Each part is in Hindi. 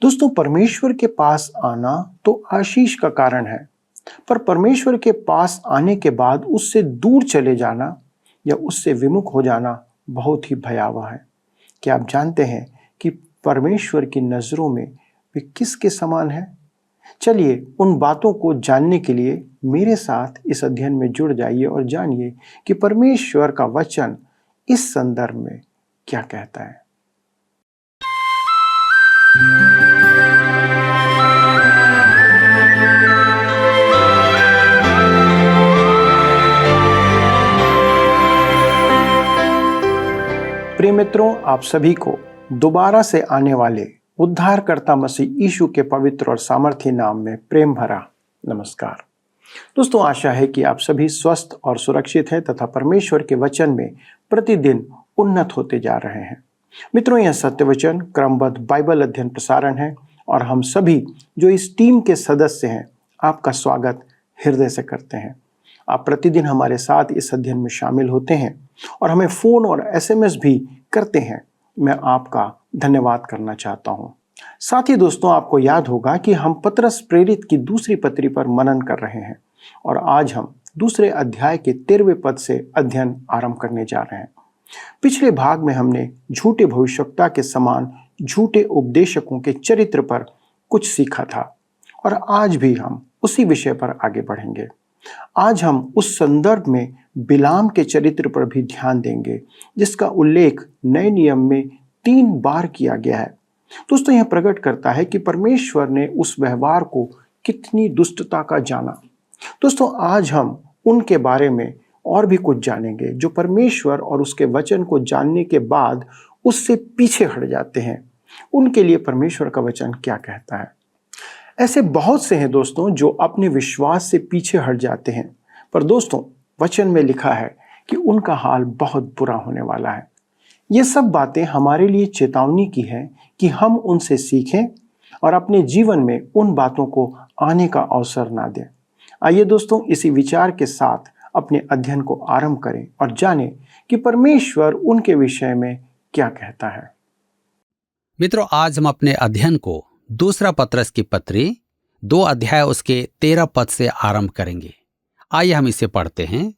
दोस्तों, परमेश्वर के पास आना तो आशीष का कारण है, पर परमेश्वर के पास आने के बाद उससे दूर चले जाना या उससे विमुख हो जाना बहुत ही भयावह है। क्या आप जानते हैं कि परमेश्वर की नज़रों में वे किसके समान है? चलिए उन बातों को जानने के लिए मेरे साथ इस अध्ययन में जुड़ जाइए और जानिए कि परमेश्वर का वचन इस संदर्भ में क्या कहता है। प्रिय मित्रों, आप सभी को दोबारा से आने वाले उद्धारकर्ता मसीह यीशु के पवित्र और सामर्थी नाम में प्रेम भरा नमस्कार। दोस्तों, आशा है कि आप सभी स्वस्थ और सुरक्षित हैं तथा परमेश्वर के वचन में प्रतिदिन उन्नत होते जा रहे हैं। मित्रों, यह सत्य वचन क्रमबद्ध बाइबल अध्ययन प्रसारण है और हम सभी जो इस टीम के सदस्य हैं, आपका स्वागत हृदय से करते हैं। आप प्रतिदिन हमारे साथ इस अध्ययन में शामिल होते हैं और हमें फ़ोन और SMS भी करते हैं। मैं आपका धन्यवाद करना चाहता हूँ। साथ ही दोस्तों, आपको याद होगा कि हम पतरस प्रेरित की दूसरी पत्री पर मनन कर रहे हैं और आज हम दूसरे अध्याय के 13वें पद से अध्ययन आरंभ करने जा रहे हैं। पिछले भाग में हमने झूठे भविष्यवक्ता के समान झूठे उपदेशकों के चरित्र पर कुछ सीखा था और आज भी हम उसी विषय पर आगे बढ़ेंगे। आज हम उस संदर्भ में बिलाम के चरित्र पर भी ध्यान देंगे जिसका उल्लेख नए नियम में 3 बार किया गया है। दोस्तों, यह प्रकट करता है कि परमेश्वर ने उस व्यवहार को कितनी दुष्टता का जाना। दोस्तों, आज हम उनके बारे में और भी कुछ जानेंगे जो परमेश्वर और उसके वचन को जानने के बाद उससे पीछे हट जाते हैं। उनके लिए परमेश्वर का वचन क्या कहता है। ऐसे बहुत से हैं दोस्तों जो अपने विश्वास से पीछे हट जाते हैं, पर दोस्तों वचन में लिखा है कि उनका हाल बहुत बुरा होने वाला है। ये सब बातें हमारे लिए चेतावनी की है कि हम उनसे सीखें और अपने जीवन में उन बातों को आने का अवसर ना दें। आइए दोस्तों, इसी विचार के साथ अपने अध्ययन को आरंभ करें और जानें कि परमेश्वर उनके विषय में क्या कहता है। मित्रों, आज हम अपने अध्ययन को दूसरा पतरस की पत्री 2 अध्याय उसके 13 पद से आरंभ करेंगे। आइए हम इसे पढ़ते हैं।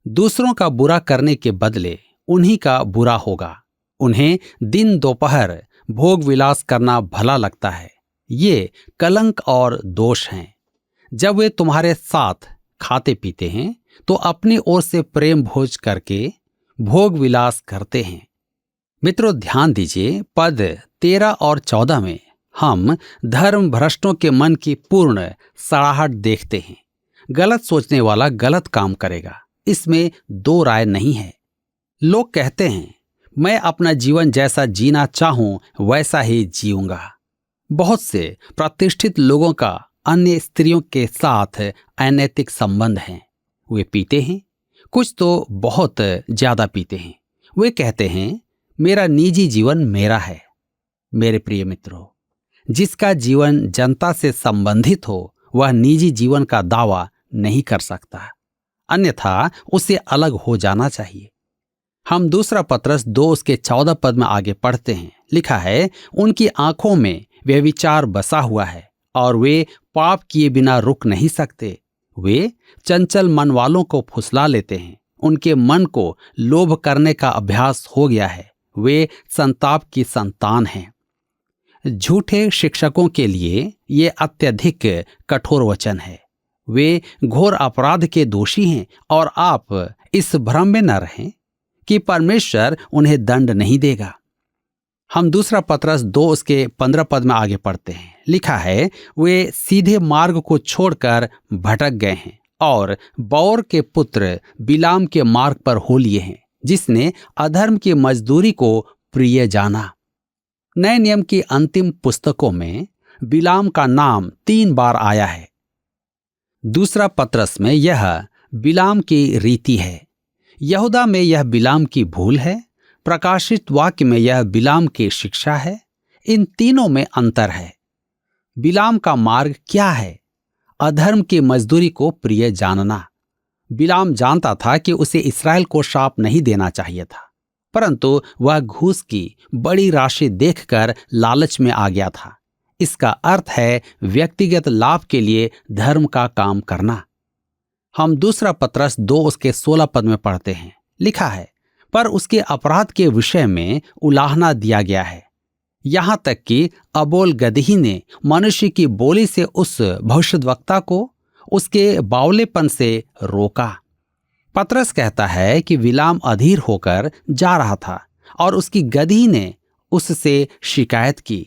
दूसरों का बुरा करने के बदले उन्हीं का बुरा होगा। उन्हें दिन दोपहर भोग विलास करना भला लगता है। ये कलंक और दोष हैं। जब वे तुम्हारे साथ खाते पीते हैं तो अपनी ओर से प्रेम भोज करके भोग विलास करते हैं। मित्रों, ध्यान दीजिए, पद 13 और 14 में हम धर्म भ्रष्टों के मन की पूर्ण सड़ाहट देखते हैं। गलत सोचने वाला गलत काम करेगा, इसमें 2 राय नहीं है। लोग कहते हैं, मैं अपना जीवन जैसा जीना चाहूं वैसा ही जीऊंगा। बहुत से प्रतिष्ठित लोगों का अन्य स्त्रियों के साथ अनैतिक संबंध हैं। वे पीते हैं, कुछ तो बहुत ज्यादा पीते हैं। वे कहते हैं, मेरा निजी जीवन मेरा है। मेरे प्रिय मित्रों, जिसका जीवन जनता से संबंधित हो वह निजी जीवन का दावा नहीं कर सकता, अन्यथा उसे अलग हो जाना चाहिए। हम दूसरा पतरस 2 उसके 14 पद में आगे पढ़ते हैं। लिखा है, उनकी आंखों में व्यभिचार बसा हुआ है और वे पाप किए बिना रुक नहीं सकते। वे चंचल मन वालों को फुसला लेते हैं। उनके मन को लोभ करने का अभ्यास हो गया है। वे संताप की संतान हैं। झूठे शिक्षकों के लिए ये अत्यधिक कठोर वचन है। वे घोर अपराध के दोषी हैं और आप इस भ्रम में न रहें कि परमेश्वर उन्हें दंड नहीं देगा। हम दूसरा पतरस 2 उसके 15 पद में आगे पढ़ते हैं। लिखा है, वे सीधे मार्ग को छोड़कर भटक गए हैं और बौर के पुत्र बिलाम के मार्ग पर हो लिए हैं, जिसने अधर्म की मजदूरी को प्रिय जाना। नए नियम की अंतिम पुस्तकों में बिलाम का नाम 3 बार आया है। दूसरा पतरस में यह बिलाम की रीति है। यहूदा में यह बिलाम की भूल है। प्रकाशित वाक्य में यह बिलाम की शिक्षा है। इन तीनों में अंतर है। बिलाम का मार्ग क्या है? अधर्म की मजदूरी को प्रिय जानना। बिलाम जानता था कि उसे इस्राएल को श्राप नहीं देना चाहिए था, परंतु वह घूस की बड़ी राशि देखकर लालच में आ गया था। इसका अर्थ है व्यक्तिगत लाभ के लिए धर्म का काम करना। हम दूसरा पत्रस 2 उसके 16 पद में पढ़ते हैं, लिखा है, पर उसके अपराध के विषय में उलाहना दिया गया है, यहां तक कि अबोल गदही ने मनुष्य की बोली से उस भविष्यद्वक्ता को उसके बावलेपन से रोका। पत्रस कहता है कि बिलाम अधीर होकर जा रहा था और उसकी गदही ने उससे शिकायत की।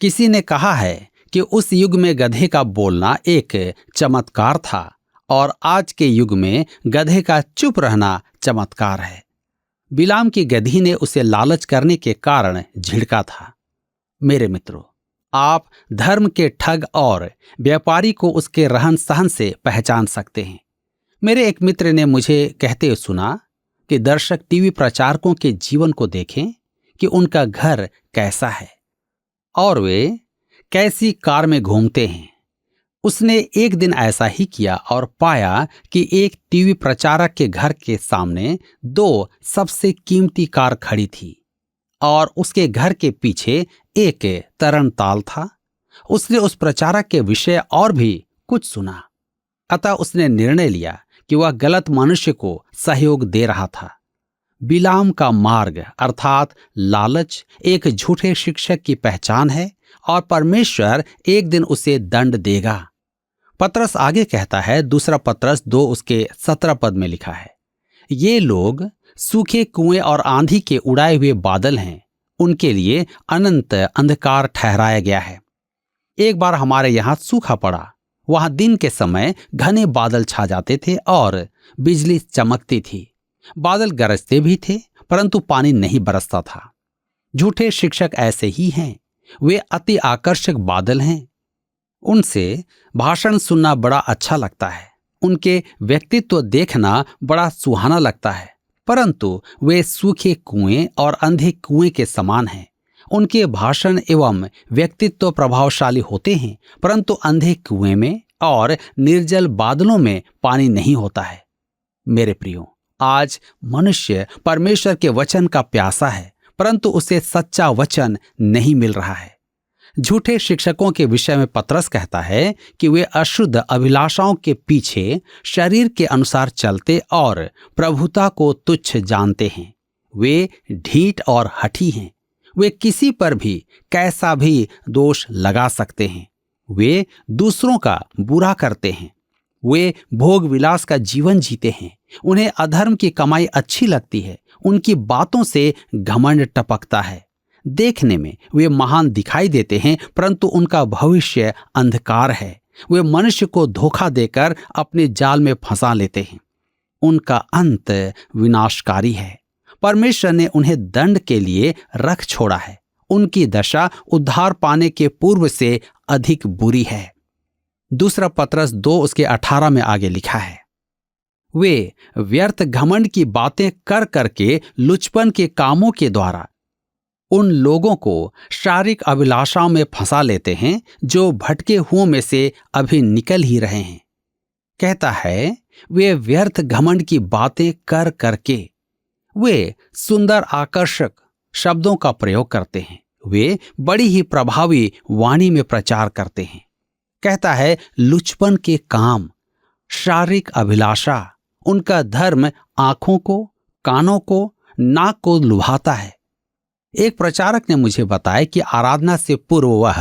किसी ने कहा है कि उस युग में गधे का बोलना एक चमत्कार था और आज के युग में गधे का चुप रहना चमत्कार है। बिलाम की गदही ने उसे लालच करने के कारण झिड़का था। मेरे मित्रों, आप धर्म के ठग और व्यापारी को उसके रहन सहन से पहचान सकते हैं। मेरे एक मित्र ने मुझे कहते हुए सुना कि दर्शक टीवी प्रचारकों के जीवन को देखें कि उनका घर कैसा है और वे कैसी कार में घूमते हैं। उसने एक दिन ऐसा ही किया और पाया कि एक टीवी प्रचारक के घर के सामने 2 सबसे कीमती कार खड़ी थी और उसके घर के पीछे एक तरणताल था। उसने उस प्रचारक के विषय और भी कुछ सुना, अतः उसने निर्णय लिया कि वह गलत मनुष्य को सहयोग दे रहा था। बिलाम का मार्ग अर्थात लालच एक झूठे शिक्षक की पहचान है और परमेश्वर एक दिन उसे दंड देगा। पत्रस आगे कहता है, दूसरा पत्रस 2 उसके 17 पद में लिखा है, ये लोग सूखे कुएं और आंधी के उड़ाए हुए बादल हैं, उनके लिए अनंत अंधकार ठहराया गया है। एक बार हमारे यहां सूखा पड़ा। वहां दिन के समय घने बादल छा जाते थे और बिजली चमकती थी। बादल गरजते भी थे परंतु पानी नहीं बरसता था। झूठे शिक्षक ऐसे ही हैं। वे अति आकर्षक बादल हैं। उनसे भाषण सुनना बड़ा अच्छा लगता है, उनके व्यक्तित्व देखना बड़ा सुहाना लगता है, परंतु वे सूखे कुएं और अंधे कुएं के समान हैं। उनके भाषण एवं व्यक्तित्व प्रभावशाली होते हैं परंतु अंधे कुएं में और निर्जल बादलों में पानी नहीं होता है। मेरे प्रियो, आज मनुष्य परमेश्वर के वचन का प्यासा है परंतु उसे सच्चा वचन नहीं मिल रहा है। झूठे शिक्षकों के विषय में पत्रस कहता है कि वे अशुद्ध अभिलाषाओं के पीछे शरीर के अनुसार चलते और प्रभुता को तुच्छ जानते हैं। वे ढीठ और हठी हैं। वे किसी पर भी कैसा भी दोष लगा सकते हैं। वे दूसरों का बुरा करते हैं। वे भोग विलास का जीवन जीते हैं। उन्हें अधर्म की कमाई अच्छी लगती है। उनकी बातों से घमंड टपकता है। देखने में वे महान दिखाई देते हैं परंतु उनका भविष्य अंधकार है। वे मनुष्य को धोखा देकर अपने जाल में फंसा लेते हैं। उनका अंत विनाशकारी है। परमेश्वर ने उन्हें दंड के लिए रख छोड़ा है। उनकी दशा उद्धार पाने के पूर्व से अधिक बुरी है। दूसरा पत्रस 2 उसके 18 में आगे लिखा है, वे व्यर्थ घमंड की बातें कर करके लुचपन के कामों के द्वारा उन लोगों को शारीरिक अभिलाषाओं में फंसा लेते हैं जो भटके हुओं में से अभी निकल ही रहे हैं। कहता है, वे व्यर्थ घमंड की बातें कर करके वे सुंदर आकर्षक शब्दों का प्रयोग करते हैं। वे बड़ी ही प्रभावी वाणी में प्रचार करते हैं। कहता है, लुचपन के काम, शारीरिक अभिलाषा, उनका धर्म आंखों को, कानों को, नाक को लुभाता है। एक प्रचारक ने मुझे बताया कि आराधना से पूर्व वह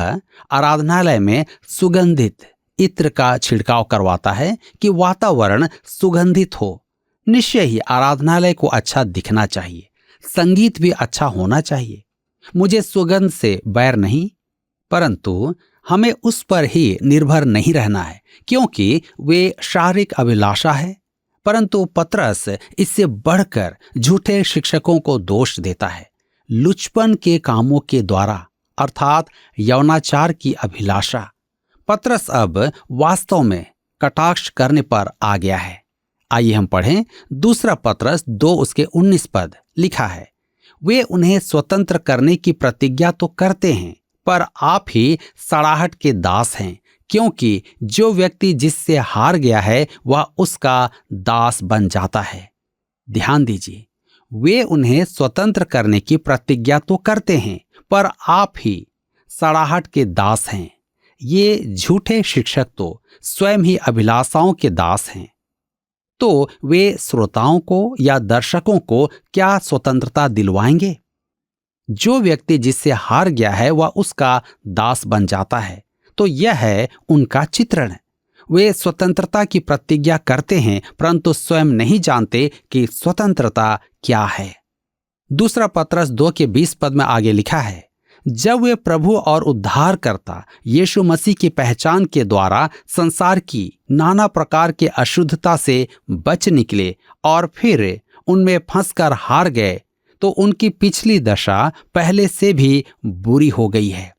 आराधनालय में सुगंधित इत्र का छिड़काव करवाता है कि वातावरण सुगंधित हो। निश्चय ही आराधनालय को अच्छा दिखना चाहिए, संगीत भी अच्छा होना चाहिए। मुझे सुगंध से बैर नहीं, परंतु हमें उस पर ही निर्भर नहीं रहना है क्योंकि वे शारीरिक अभिलाषा है। परंतु पत्रस इससे बढ़कर झूठे शिक्षकों को दोष देता है। लुचपन के कामों के द्वारा अर्थात यौनाचार की अभिलाषा। पत्रस अब वास्तव में कटाक्ष करने पर आ गया है। आइए हम पढ़ें दूसरा पत्रस 2 उसके 19 पद। लिखा है, वे उन्हें स्वतंत्र करने की प्रतिज्ञा तो करते हैं पर आप ही सड़ाहट के दास हैं, क्योंकि जो व्यक्ति जिससे हार गया है वह उसका दास बन जाता है। ध्यान दीजिए, वे उन्हें स्वतंत्र करने की प्रतिज्ञा तो करते हैं पर आप ही सड़ाहट के दास हैं। ये झूठे शिक्षक तो स्वयं ही अभिलाषाओं के दास हैं। तो वे श्रोताओं को या दर्शकों को क्या स्वतंत्रता दिलवाएंगे? जो व्यक्ति जिससे हार गया है वह उसका दास बन जाता है। तो यह है उनका चित्रण। वे स्वतंत्रता की प्रतिज्ञा करते हैं, परंतु स्वयं नहीं जानते कि स्वतंत्रता क्या है। दूसरा पत्रस 2:20 में आगे लिखा है, जब वे प्रभु और उद्धारकर्ता यीशु मसीह की पहचान के द्वारा संसार की नाना प्रकार के अशुद्धता से बच निकले और फिर उनमें फंसकर हार गए, तो उनकी पिछली दशा पहले से भी बुरी हो गई है।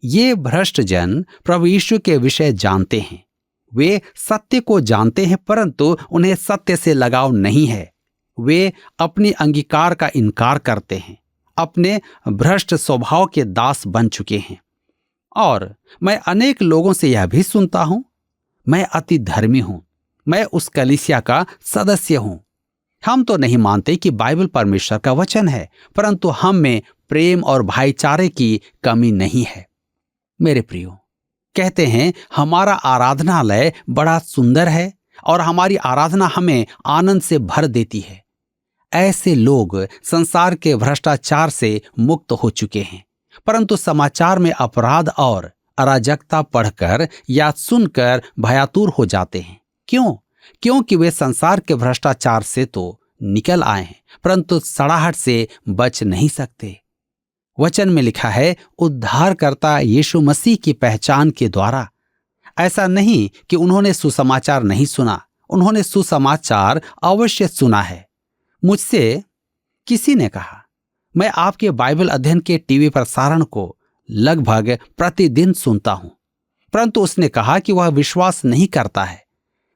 ये भ्रष्ट जन प्रभु यीशु के विषय जानते हैं। वे सत्य को जानते हैं, परंतु उन्हें सत्य से लगाव नहीं है। वे अपनी अंगीकार का इनकार करते हैं, अपने भ्रष्ट स्वभाव के दास बन चुके हैं। और मैं अनेक लोगों से यह भी सुनता हूं, मैं अति धर्मी हूं, मैं उस कलीसिया का सदस्य हूं। हम तो नहीं मानते कि बाइबल परमेश्वर का वचन है, परंतु हम में प्रेम और भाईचारे की कमी नहीं है। मेरे प्रियो, कहते हैं हमारा आराधनालय बड़ा सुंदर है और हमारी आराधना हमें आनंद से भर देती है। ऐसे लोग संसार के भ्रष्टाचार से मुक्त हो चुके हैं, परंतु समाचार में अपराध और अराजकता पढ़कर या सुनकर भयातुर हो जाते हैं। क्यों? क्योंकि वे संसार के भ्रष्टाचार से तो निकल आए हैं, परंतु सड़ाहट से बच नहीं सकते। वचन में लिखा है, उद्धारकर्ता यीशु मसीह की पहचान के द्वारा। ऐसा नहीं कि उन्होंने सुसमाचार नहीं सुना, उन्होंने सुसमाचार अवश्य सुना है। मुझसे किसी ने कहा, मैं आपके बाइबल अध्ययन के टीवी प्रसारण को लगभग प्रतिदिन सुनता हूं, परंतु उसने कहा कि वह विश्वास नहीं करता है।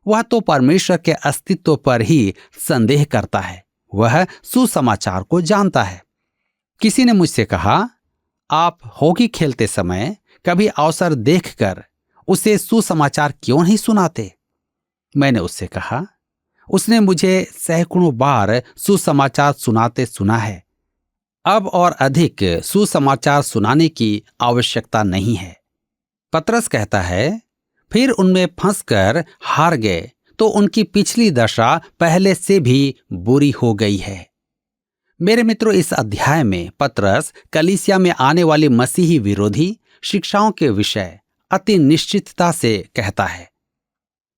वह तो परमेश्वर के अस्तित्व पर ही संदेह करता है। वह सुसमाचार को जानता है। किसी ने मुझसे कहा, आप हॉकी खेलते समय कभी अवसर देखकर उसे सुसमाचार क्यों नहीं सुनाते? मैंने उससे कहा, उसने मुझे सैकड़ों बार सुसमाचार सुनाते सुना है। अब और अधिक सुसमाचार सुनाने की आवश्यकता नहीं है। पतरस कहता है, फिर उनमें फंसकर हार गए, तो उनकी पिछली दशा पहले से भी बुरी हो गई है। मेरे मित्रों, इस अध्याय में पतरस कलीसिया में आने वाली मसीही विरोधी शिक्षाओं के विषय अति निश्चितता से कहता है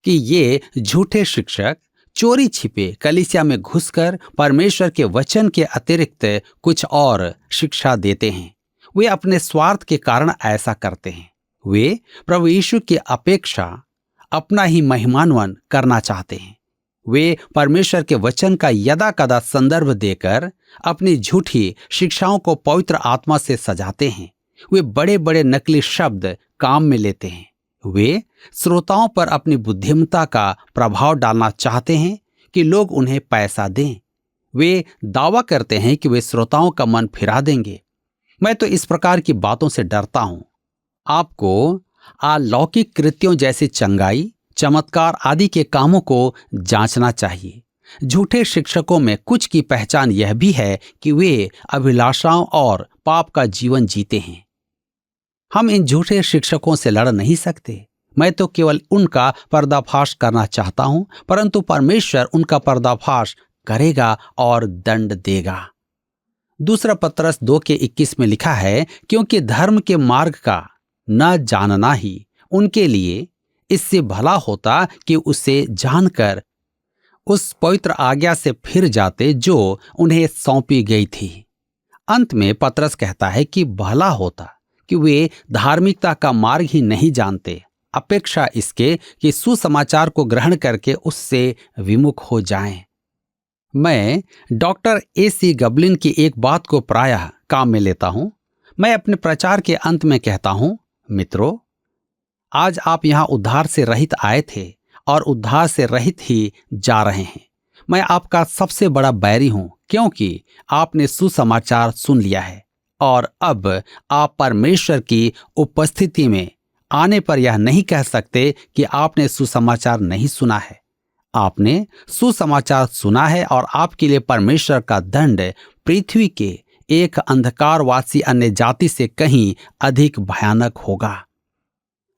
कि ये झूठे शिक्षक चोरी छिपे कलीसिया में घुसकर परमेश्वर के वचन के अतिरिक्त कुछ और शिक्षा देते हैं। वे अपने स्वार्थ के कारण ऐसा करते हैं। वे प्रभु यीशु की अपेक्षा अपना ही महिमान्वन करना चाहते हैं। वे परमेश्वर के वचन का यदाकदा संदर्भ देकर अपनी झूठी शिक्षाओं को पवित्र आत्मा से सजाते हैं। वे बड़े बड़े नकली शब्द काम में लेते हैं। वे श्रोताओं पर अपनी बुद्धिमत्ता का प्रभाव डालना चाहते हैं कि लोग उन्हें पैसा दें। वे दावा करते हैं कि वे श्रोताओं का मन फिरा देंगे। मैं तो इस प्रकार की बातों से डरता हूं। आपको अलौकिक कृत्यों जैसे चंगाई, चमत्कार आदि के कामों को जांचना चाहिए। झूठे शिक्षकों में कुछ की पहचान यह भी है कि वे अभिलाषाओं और पाप का जीवन जीते हैं। हम इन झूठे शिक्षकों से लड़ नहीं सकते। मैं तो केवल उनका पर्दाफाश करना चाहता हूं, परंतु परमेश्वर उनका पर्दाफाश करेगा और दंड देगा। दूसरा पतरस 2:21 में लिखा है, क्योंकि धर्म के मार्ग का न जानना ही उनके लिए इससे भला होता कि उसे जानकर उस पवित्र आज्ञा से फिर जाते जो उन्हें सौंपी गई थी। अंत में पतरस कहता है कि भला होता कि वे धार्मिकता का मार्ग ही नहीं जानते, अपेक्षा इसके कि सुसमाचार को ग्रहण करके उससे विमुख हो जाएं। मैं डॉक्टर AC गबलिन की एक बात को प्रायः काम में लेता हूं। मैं अपने प्रचार के अंत में कहता हूं, मित्रों, आज आप यहां उद्धार से रहित आए थे और उद्धार से रहित ही जा रहे हैं। मैं आपका सबसे बड़ा बैरी हूं, क्योंकि आपने सुसमाचार सुन लिया है और अब आप परमेश्वर की उपस्थिति में आने पर यह नहीं कह सकते कि आपने सुसमाचार नहीं सुना है। आपने सुसमाचार सुना है और आपके लिए परमेश्वर का दंड पृथ्वी के एक अंधकारवासी अन्य जाति से कहीं अधिक भयानक होगा।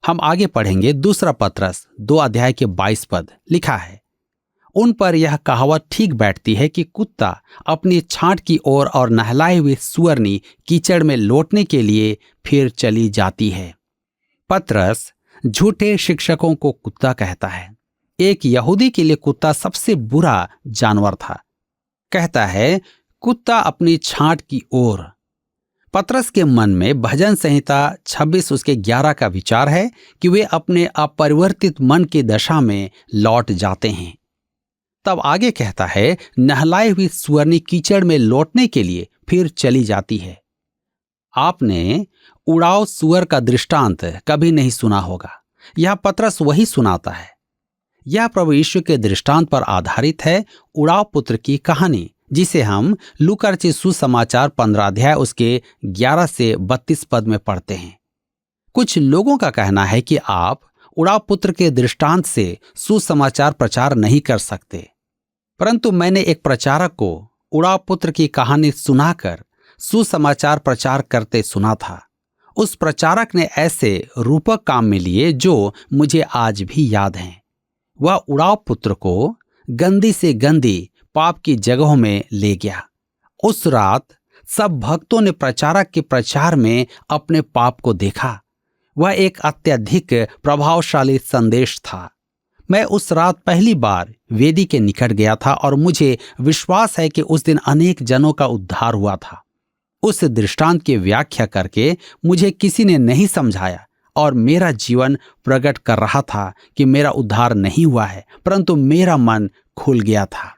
हम आगे पढ़ेंगे। दूसरा पत्रस 2 अध्याय के 22 पद लिखा है, उन पर यह कहावत ठीक बैठती है कि कुत्ता अपनी छांट की ओर और नहलाए हुए सुअरनी कीचड़ में लौटने के लिए फिर चली जाती है। पत्रस झूठे शिक्षकों को कुत्ता कहता है। एक यहूदी के लिए कुत्ता सबसे बुरा जानवर था। कहता है, कुत्ता अपनी छांट की ओर। पत्रस के मन में भजन संहिता 26 उसके 11 का विचार है कि वे अपने अपरिवर्तित मन की दशा में लौट जाते हैं। तब आगे कहता है, नहलाए हुई सुअरनी कीचड़ में लौटने के लिए फिर चली जाती है। आपने उड़ाव सुअर का दृष्टांत कभी नहीं सुना होगा। यह पत्रस वही सुनाता है। यह प्रभु यीशु के दृष्टांत पर आधारित है, उड़ाव पुत्र की कहानी, जिसे हम लूका रचित सुसमाचार 15 अध्याय उसके 11 से 32 पद में पढ़ते हैं। कुछ लोगों का कहना है कि आप उड़ाव पुत्र के दृष्टांत से सुसमाचार प्रचार नहीं कर सकते, परंतु मैंने एक प्रचारक को उड़ाव पुत्र की कहानी सुनाकर सुसमाचार प्रचार करते सुना था। उस प्रचारक ने ऐसे रूपक काम में लिए जो मुझे आज भी याद हैं। वह उड़ाव पुत्र को गंदी से गंदी पाप की जगहों में ले गया। उस रात सब भक्तों ने प्रचारक के प्रचार में अपने पाप को देखा। वह एक अत्यधिक प्रभावशाली संदेश था। मैं उस रात पहली बार वेदी के निकट गया था और मुझे विश्वास है कि उस दिन अनेक जनों का उद्धार हुआ था। उस दृष्टांत की व्याख्या करके मुझे किसी ने नहीं समझाया और मेरा जीवन प्रकट कर रहा था कि मेरा उद्धार नहीं हुआ है, परंतु मेरा मन खुल गया था।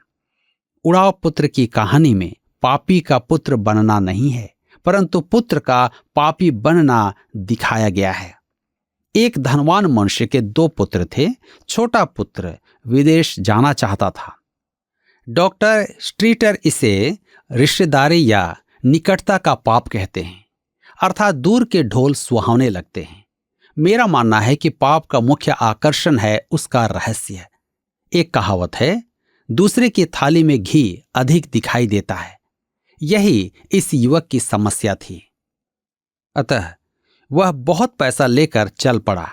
उड़ाव पुत्र की कहानी में पापी का पुत्र बनना नहीं है, परंतु पुत्र का पापी बनना दिखाया गया है। एक धनवान मनुष्य के 2 पुत्र थे। छोटा पुत्र विदेश जाना चाहता था। डॉक्टर स्ट्रीटर इसे रिश्तेदारी या निकटता का पाप कहते हैं, अर्थात दूर के ढोल सुहावने लगते हैं। मेरा मानना है कि पाप का मुख्य आकर्षण है उसका रहस्य। एक कहावत है, दूसरे की थाली में घी अधिक दिखाई देता है। यही इस युवक की समस्या थी। अतः वह बहुत पैसा लेकर चल पड़ा।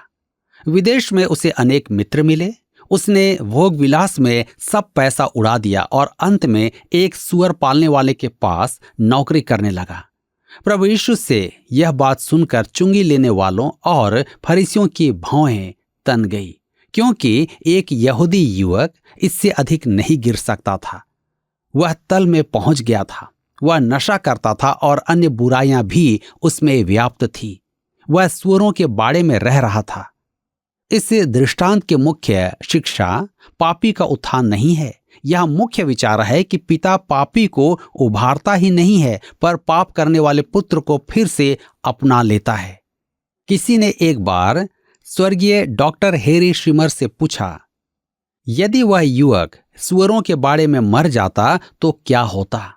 विदेश में उसे अनेक मित्र मिले। उसने भोग विलास में सब पैसा उड़ा दिया और अंत में एक सुअर पालने वाले के पास नौकरी करने लगा। प्रभु यीशु से यह बात सुनकर चुंगी लेने वालों और फरीसियों की भौहें तन गई, क्योंकि एक यहूदी युवक इससे अधिक नहीं गिर सकता था। वह तल में पहुंच गया था। वह नशा करता था और अन्य बुराइयां भी उसमें व्याप्त थी। वह सुअरों के बाड़े में रह रहा था। इस दृष्टांत के मुख्य शिक्षा पापी का उत्थान नहीं है। यह मुख्य विचार है कि पिता पापी को उभारता ही नहीं है, पर पाप करने वाले पुत्र को फिर से अपना लेता है। किसी ने एक बार स्वर्गीय डॉक्टर हेरी शिमर से पूछा, यदि वह युवक सुअरों के बाड़े में मर जाता तो क्या होता?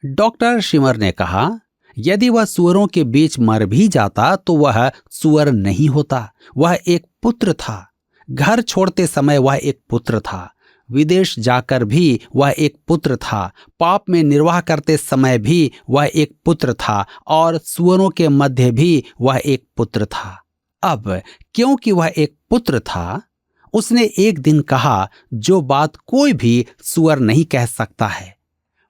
डॉक्टर शिमर ने कहा, यदि वह सुअरों के बीच मर भी जाता तो वह सुअर नहीं होता। वह एक पुत्र था। घर छोड़ते समय वह एक पुत्र था। विदेश जाकर भी वह एक पुत्र था। पाप में निर्वाह करते समय भी वह एक पुत्र था और सुअरों के मध्य भी वह एक पुत्र था। अब क्योंकि वह एक पुत्र था, उसने एक दिन कहा जो बात कोई भी सुअर नहीं कह सकता है,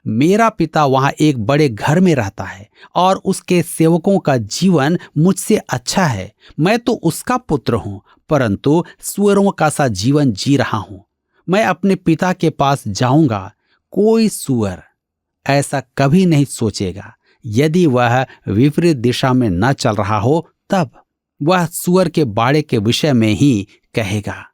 मेरा पिता वहां एक बड़े घर में रहता है और उसके सेवकों का जीवन मुझसे अच्छा है। मैं तो उसका पुत्र हूं, परंतु सुअरों का सा जीवन जी रहा हूं। मैं अपने पिता के पास जाऊंगा। कोई सुअर ऐसा कभी नहीं सोचेगा। यदि वह विपरीत दिशा में न चल रहा हो, तब वह सुअर के बाड़े के विषय में ही कहेगा।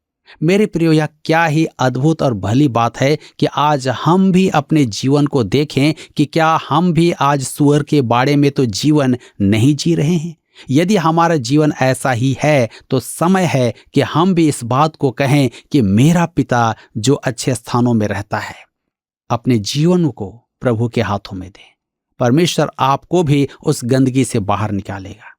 मेरे प्रियो, यह क्या ही अद्भुत और भली बात है कि आज हम भी अपने जीवन को देखें कि क्या हम भी आज सुअर के बाड़े में तो जीवन नहीं जी रहे हैं। यदि हमारा जीवन ऐसा ही है तो समय है कि हम भी इस बात को कहें कि मेरा पिता जो अच्छे स्थानों में रहता है। अपने जीवन को प्रभु के हाथों में दें। परमेश्वर आपको भी उस गंदगी से बाहर निकालेगा।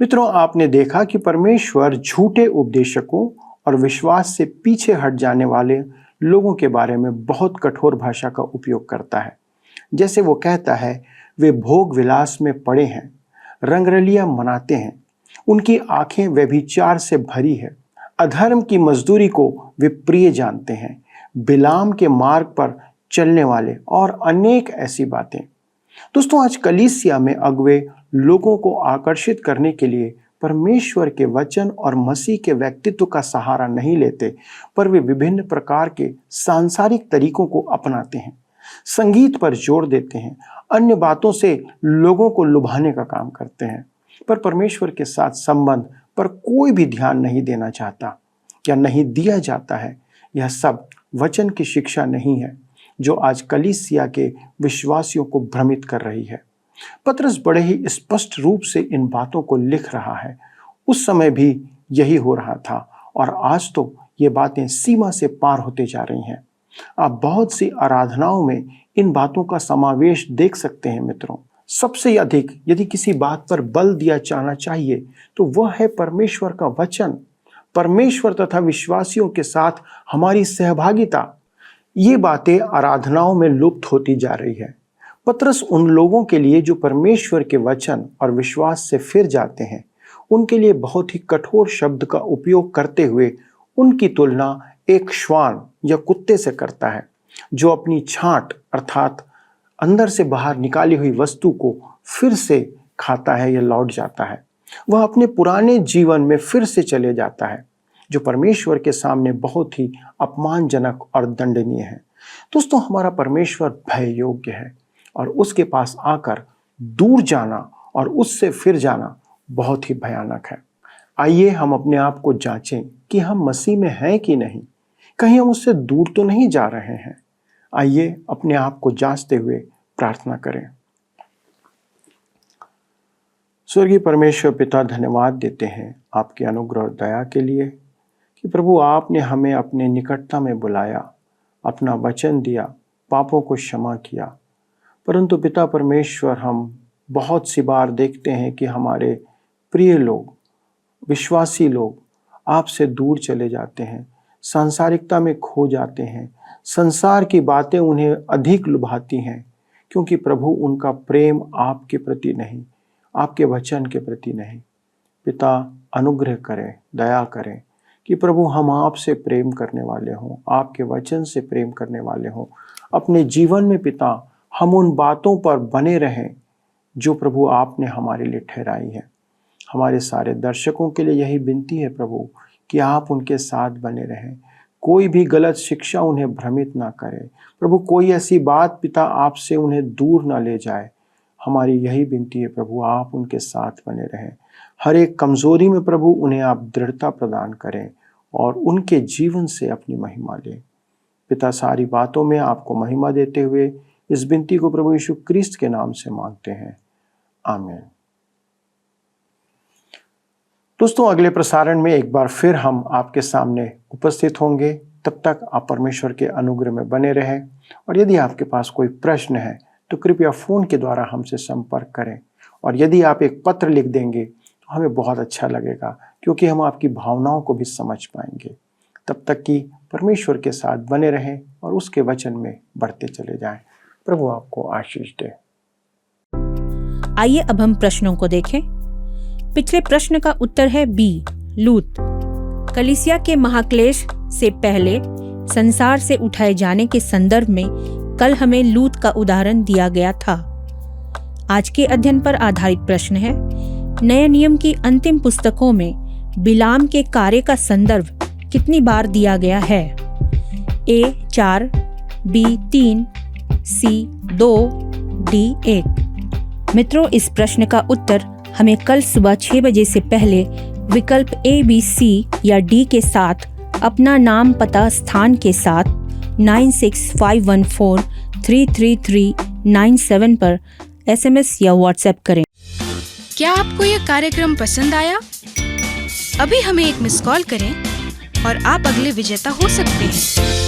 मित्रों, आपने देखा कि परमेश्वर झूठे उपदेशकों और विश्वास से पीछे हट जाने वाले लोगों के बारे में बहुत कठोर भाषा का उपयोग करता है। जैसे वो कहता है, वे भोग विलास में पड़े हैं, रंगरलियां मनाते हैं। उनकी आंखें व्यभिचार से भरी है। अधर्म की मजदूरी को वे प्रिय जानते हैं। बिलाम के मार्ग पर चलने वाले और अनेक ऐसी बातें। दोस्तों, आज कलीसिया में अगुवे लोगों को आकर्षित करने के लिए परमेश्वर के वचन और मसीह के व्यक्तित्व का सहारा नहीं लेते, पर वे विभिन्न प्रकार के सांसारिक तरीकों को अपनाते हैं। संगीत पर जोर देते हैं, अन्य बातों से लोगों को लुभाने का काम करते हैं, पर परमेश्वर के साथ संबंध पर कोई भी ध्यान नहीं देना चाहता या नहीं दिया जाता है। यह सब वचन की शिक्षा नहीं है जो आज कलीसिया के विश्वासियों को भ्रमित कर रही है। पतरस बड़े ही स्पष्ट रूप से इन बातों को लिख रहा है। उस समय भी यही हो रहा था और आज तो ये बातें सीमा से पार होते जा रही हैं। आप बहुत सी आराधनाओं में इन बातों का समावेश देख सकते हैं मित्रों। सबसे अधिक यदि किसी बात पर बल दिया जाना चाहिए तो वह है परमेश्वर का वचन, परमेश्वर तथा विश्वासियों के साथ हमारी सहभागिता। ये बातें आराधनाओं में लुप्त होती जा रही है। पतरस उन लोगों के लिए जो परमेश्वर के वचन और विश्वास से फिर जाते हैं, उनके लिए बहुत ही कठोर शब्द का उपयोग करते हुए उनकी तुलना एक श्वान या कुत्ते से करता है जो अपनी छांट अर्थात अंदर से बाहर निकाली हुई वस्तु को फिर से खाता है या लौट जाता है। वह अपने पुराने जीवन में फिर से चले जाता है, जो परमेश्वर के सामने बहुत ही अपमानजनक और दंडनीय है। दोस्तों, हमारा परमेश्वर भय योग्य है और उसके पास आकर दूर जाना और उससे फिर जाना बहुत ही भयानक है। आइए हम अपने आप को जांचें कि हम मसीह में हैं कि नहीं, कहीं हम उससे दूर तो नहीं जा रहे हैं। आइए अपने आप को जांचते हुए प्रार्थना करें। स्वर्गीय परमेश्वर पिता, धन्यवाद देते हैं आपके अनुग्रह और दया के लिए कि प्रभु आपने हमें अपने निकटता में बुलाया, अपना वचन दिया, पापों को क्षमा किया। परंतु पिता परमेश्वर, हम बहुत सी बार देखते हैं कि हमारे प्रिय लोग, विश्वासी लोग आपसे दूर चले जाते हैं, सांसारिकता में खो जाते हैं। संसार की बातें उन्हें अधिक लुभाती हैं, क्योंकि प्रभु उनका प्रेम आपके प्रति नहीं, आपके वचन के प्रति नहीं। पिता अनुग्रह करें, दया करें कि प्रभु हम आपसे प्रेम करने वाले हों, आपके वचन से प्रेम करने वाले हों। अपने जीवन में पिता हम उन बातों पर बने रहें जो प्रभु आपने हमारे लिए ठहराई है। हमारे सारे दर्शकों के लिए यही विनती है प्रभु कि आप उनके साथ बने रहें। कोई भी गलत शिक्षा उन्हें भ्रमित ना करे प्रभु, कोई ऐसी बात पिता आपसे उन्हें दूर ना ले जाए। हमारी यही विनती है प्रभु, आप उनके साथ बने रहें। हर एक कमजोरी में प्रभु उन्हें आप दृढ़ता प्रदान करें और उनके जीवन से अपनी महिमा लें। पिता, सारी बातों में आपको महिमा देते हुए इस विनती को प्रभु यीशु क्रिस्त के नाम से मांगते हैं, आमीन। दोस्तों, अगले प्रसारण में एक बार फिर हम आपके सामने उपस्थित होंगे। तब तक आप परमेश्वर के अनुग्रह में बने रहें और यदि आपके पास कोई प्रश्न है तो कृपया फ़ोन के द्वारा हमसे संपर्क करें, और यदि आप एक पत्र लिख देंगे तो हमें बहुत अच्छा लगेगा, क्योंकि हम आपकी भावनाओं को भी समझ पाएंगे। तब तक कि परमेश्वर के साथ बने रहें और उसके वचन में बढ़ते चले जाएं। प्रभु आपको आशीष दे। आइए अब हम प्रश्नों को देखें। पिछले प्रश्न का उत्तर है बी, लूत। कलीसिया के महाक्लेश से पहले संसार से उठाए जाने के संदर्भ में कल हमें लूत का उदाहरण दिया गया था। आज के अध्ययन पर आधारित प्रश्न है, नए नियम की अंतिम पुस्तकों में बिलाम के कार्य का संदर्भ कितनी बार दिया गया है? ए 4, बी 3, सी 2, डी 1। मित्रों, इस प्रश्न का उत्तर हमें कल सुबह 6 बजे से पहले विकल्प ए, बी, सी या डी के साथ अपना नाम, पता, स्थान के साथ 9651433397 पर SMS या WhatsApp करें। क्या आपको यह कार्यक्रम पसंद आया? अभी हमें एक मिस कॉल करें और आप अगले विजेता हो सकते हैं।